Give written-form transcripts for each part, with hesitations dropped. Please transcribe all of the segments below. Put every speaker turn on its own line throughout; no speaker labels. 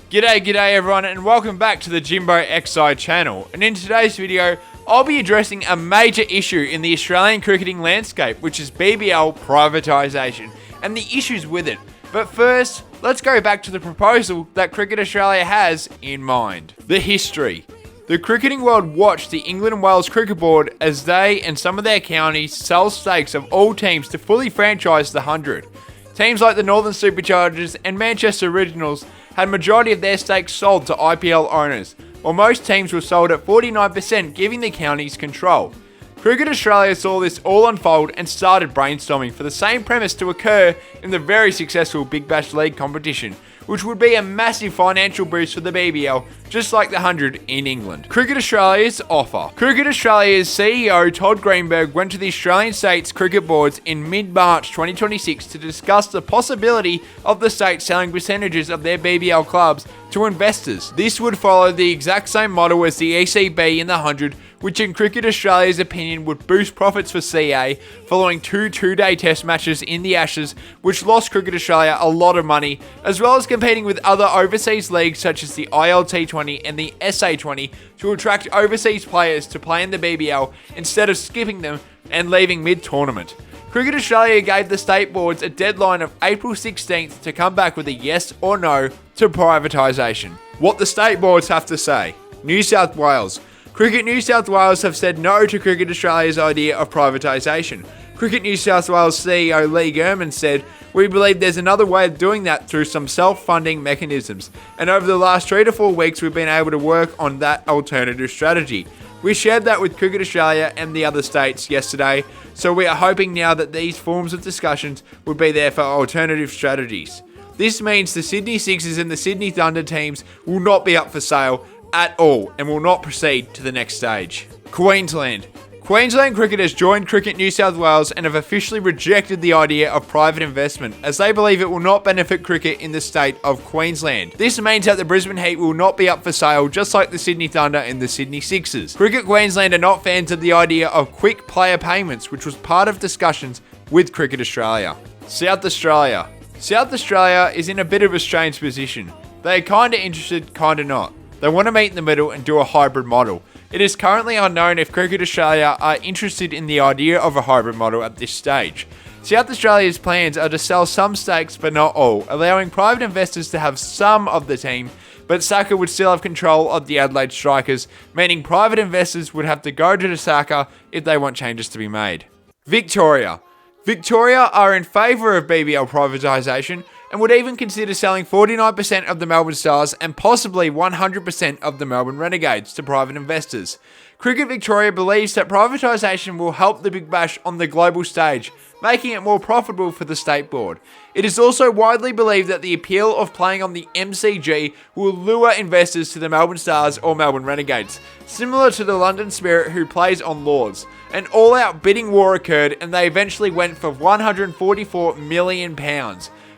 G'day everyone, and welcome back to the Jimbo XI channel. And in today's video, I'll be addressing a major issue in the Australian cricketing landscape, which is BBL privatisation and the issues with it. But first, let's go back to the proposal that Cricket Australia has in mind. The history. The cricketing world watched the England and Wales Cricket Board as they and some of their counties sell stakes of all teams to fully franchise the 100. Teams like the Northern Superchargers and Manchester Originals had majority of their stakes sold to IPL owners, while most teams were sold at 49%, giving the counties control. Cricket Australia saw this all unfold and started brainstorming for the same premise to occur in the very successful Big Bash League competition, which would be a massive financial boost for the BBL, just like the 100 in England. Cricket Australia's offer. Cricket Australia's CEO Todd Greenberg went to the Australian States Cricket Boards in mid-March 2026 to discuss the possibility of the state selling percentages of their BBL clubs to investors. This would follow the exact same model as the ECB in the 100, which in Cricket Australia's opinion would boost profits for CA following two-day test matches in the Ashes, which lost Cricket Australia a lot of money, as well as competing with other overseas leagues such as the ILT20 and the SA20 to attract overseas players to play in the BBL instead of skipping them and leaving mid-tournament. Cricket Australia gave the state boards a deadline of April 16th to come back with a yes or no to privatisation. What the state boards have to say. New South Wales. Cricket New South Wales have said no to Cricket Australia's idea of privatisation. Cricket New South Wales CEO Lee Gurman said, "We believe there's another way of doing that through some self-funding mechanisms, and over the last 3 to 4 weeks we've been able to work on that alternative strategy. We shared that with Cricket Australia and the other states yesterday, so we are hoping now that these forms of discussions will be there for alternative strategies. This means the Sydney Sixers and the Sydney Thunder teams will not be up for sale at all and will not proceed to the next stage." Queensland. Queensland Cricket has joined Cricket New South Wales and have officially rejected the idea of private investment, as they believe it will not benefit cricket in the state of Queensland. This means that the Brisbane Heat will not be up for sale, just like the Sydney Thunder and the Sydney Sixers. Cricket Queensland are not fans of the idea of quick player payments, which was part of discussions with Cricket Australia. South Australia. South Australia is in a bit of a strange position. They are kinda interested, kinda not. They want to meet in the middle and do a hybrid model. It is currently unknown if Cricket Australia are interested in the idea of a hybrid model at this stage. South Australia's plans are to sell some stakes but not all, allowing private investors to have some of the team, but Saka would still have control of the Adelaide Strikers, meaning private investors would have to go to the Saka if they want changes to be made. Victoria. Victoria are in favour of BBL privatisation and would even consider selling 49% of the Melbourne Stars and possibly 100% of the Melbourne Renegades to private investors. Cricket Victoria believes that privatisation will help the Big Bash on the global stage, making it more profitable for the state board. It is also widely believed that the appeal of playing on the MCG will lure investors to the Melbourne Stars or Melbourne Renegades, similar to the London Spirit who plays on Lords. An all-out bidding war occurred and they eventually went for £144 million.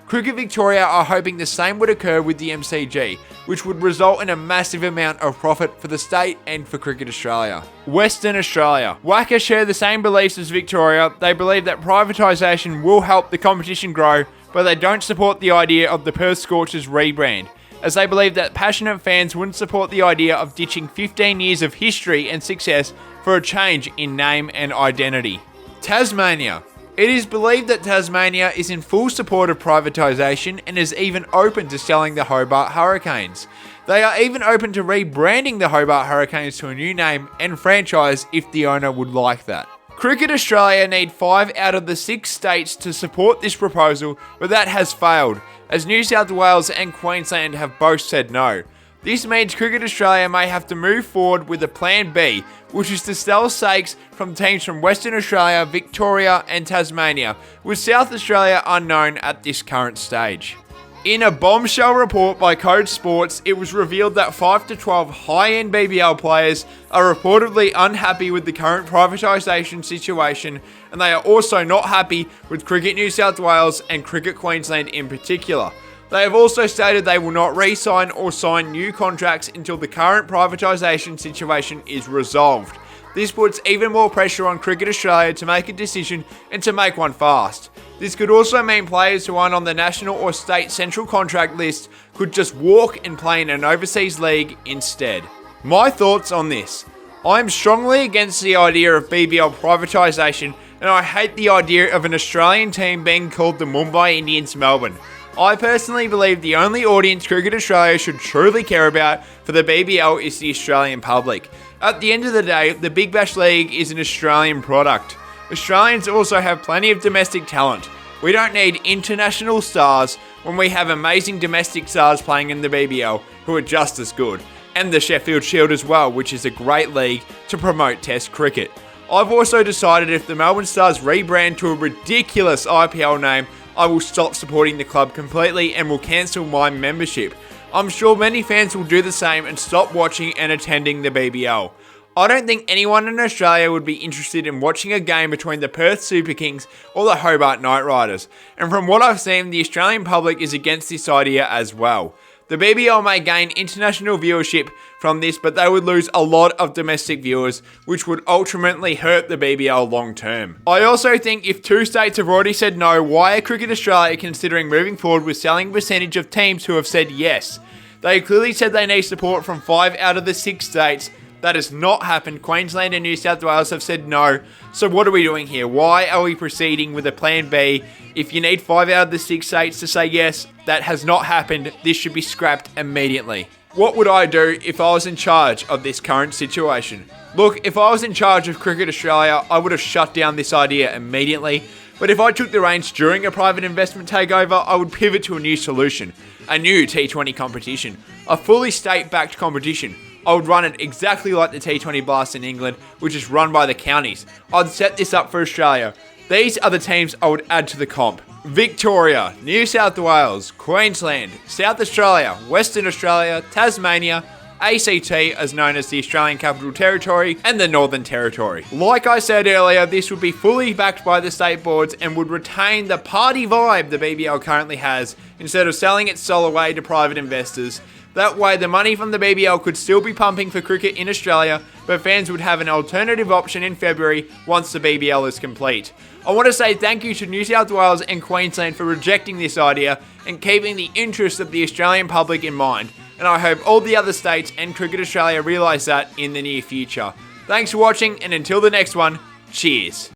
Cricket Victoria are hoping the same would occur with the MCG, which would result in a massive amount of profit for the state and for Cricket Australia. Western Australia. WACA share the same beliefs as Victoria. They believe that privatisation will help the competition grow, but they don't support the idea of the Perth Scorchers rebrand, as they believe that passionate fans wouldn't support the idea of ditching 15 years of history and success for a change in name and identity. Tasmania. It is believed that Tasmania is in full support of privatisation and is even open to selling the Hobart Hurricanes. They are even open to rebranding the Hobart Hurricanes to a new name and franchise if the owner would like that. Cricket Australia need 5 out of the 6 states to support this proposal, but that has failed, as New South Wales and Queensland have both said no. This means Cricket Australia may have to move forward with a plan B, which is to sell stakes from teams from Western Australia, Victoria and Tasmania, with South Australia unknown at this current stage. In a bombshell report by Code Sports, it was revealed that 5 to 12 high-end BBL players are reportedly unhappy with the current privatisation situation, and they are also not happy with Cricket New South Wales and Cricket Queensland in particular. They have also stated they will not re-sign or sign new contracts until the current privatisation situation is resolved. This puts even more pressure on Cricket Australia to make a decision and to make one fast. This could also mean players who aren't on the national or state central contract list could just walk and play in an overseas league instead. My thoughts on this. I am strongly against the idea of BBL privatisation, and I hate the idea of an Australian team being called the Mumbai Indians Melbourne. I personally believe the only audience Cricket Australia should truly care about for the BBL is the Australian public. At the end of the day, the Big Bash League is an Australian product. Australians also have plenty of domestic talent. We don't need international stars when we have amazing domestic stars playing in the BBL who are just as good. And the Sheffield Shield as well, which is a great league to promote Test cricket. I've also decided if the Melbourne Stars rebrand to a ridiculous IPL name, I will stop supporting the club completely and will cancel my membership. I'm sure many fans will do the same and stop watching and attending the BBL. I don't think anyone in Australia would be interested in watching a game between the Perth Super Kings or the Hobart Knight Riders, and from what I've seen, the Australian public is against this idea as well. The BBL may gain international viewership from this, but they would lose a lot of domestic viewers, which would ultimately hurt the BBL long term. I also think if 2 states have already said no, why are Cricket Australia considering moving forward with selling a percentage of teams who have said yes? They clearly said they need support from 5 out of the 6 states. That has not happened. Queensland and New South Wales have said no. So what are we doing here? Why are we proceeding with a plan B? If you need 5 out of the 6 states to say yes, that has not happened. This should be scrapped immediately. What would I do if I was in charge of this current situation? Look, if I was in charge of Cricket Australia, I would have shut down this idea immediately. But if I took the reins during a private investment takeover, I would pivot to a new solution. A new T20 competition. A fully state-backed competition. I would run it exactly like the T20 Blast in England, which is run by the counties. I'd set this up for Australia. These are the teams I would add to the comp. Victoria, New South Wales, Queensland, South Australia, Western Australia, Tasmania, ACT as known as the Australian Capital Territory, and the Northern Territory. Like I said earlier, this would be fully backed by the state boards and would retain the party vibe the BBL currently has, instead of selling its soul away to private investors. That way, the money from the BBL could still be pumping for cricket in Australia, but fans would have an alternative option in February once the BBL is complete. I want to say thank you to New South Wales and Queensland for rejecting this idea and keeping the interests of the Australian public in mind, and I hope all the other states and Cricket Australia realise that in the near future. Thanks for watching, and until the next one, cheers.